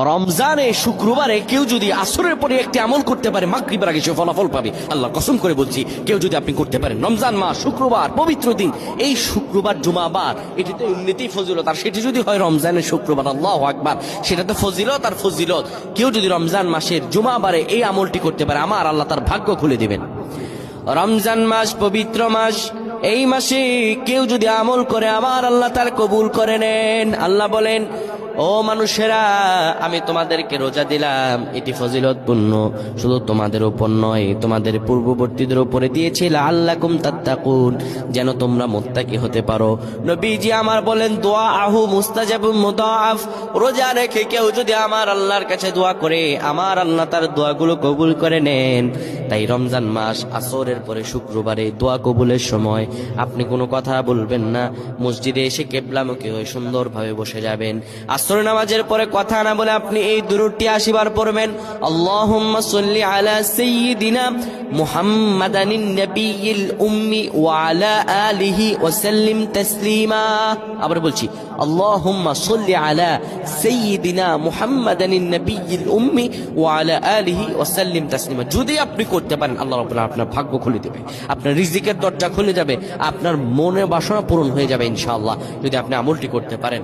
রমজানে শুক্রবারে কেউ যদি আসরের পরে একটি আমল করতে পারে, মাগরিবের আগে সে ফলাফল পাবে। আল্লাহ কসম করে বলছি, কেউ যদি আপনি করতে পারেন, রমজান মাস শুক্রবার পবিত্র দিন, এই শুক্রবার জুমাবার, এটি তো এমনিতেই ফজিলত, আর সেটি যদি হয় রমজানের শুক্রবার, আল্লাহু আকবার, সেটা তো ফজিলত আর ফজিলত। কেউ যদি রমজান মাসের জুমাবারে এই আমলটি করতে পারে, আমার আল্লাহ তার ভাগ্য খুলে দিবেন। রমজান মাস পবিত্র মাস, এই মাসে কেউ যদি আমল করে, আমার আল্লাহ তার কবুল করে নেন। আল্লাহ বলেন, ও মানুষেরা, আমি তোমাদেরকে রোজা দিলাম, এটি ফজিলতপূর্ণ, শুধু তোমাদের উপর নয়, তোমাদের পূর্ববর্তীদের উপরে দিয়েছি, লাআল্লাকুম তাত্তাকুন, যেন তোমরা মুত্তাকি হতে পারো। নবীজি আমার বলেন, দোয়া আহু মুস্তাজাবুম মুদাআফ, রোজা রেখে কেউ যদি আমার আল্লাহর কাছে দোয়া করে, আমার আল্লাহ তার দোয়াগুলো কবুল করে নেন। তাই রমজান মাস আসরের পরে শুক্রবারে দোয়া কবুলের সময় আপনি কোনো কথা বলবেন না, মসজিদে এসে কিবলামুখী হয়ে সুন্দরভাবে বসে যাবেন। আসর নামাজের পরে কথা না বলে আপনি এই দুরূদটি 80 বার পড়বেন, আল্লাহুম্মা সাল্লি আলা সাইয়্যিদিনা মুহাম্মাদানিন নাবিয়্যিল উম্মি ওয়া আলা আলিহি ওয়া সাল্লিম তাসলিমা। আবার বলছি, আল্লাহুম্মা সাল্লি আলা সাইয়্যিদিনা মুহাম্মাদানিন নাবিয়্যিল উম্মি ওয়া আলা আলিহি ওয়া সাল্লিম তাসলিমা। যদি আপনি করতে পারেন, আল্লাহ রাব্বুল আলামিন আপনার ভাগ্য খুলে দেবে, আপনার রিজিকের দরজা খুলে যাবে, আপনার মনের বাসনা পূরণ হয়ে যাবে ইনশাআল্লাহ, যদি আপনি আমলটি করতে পারেন।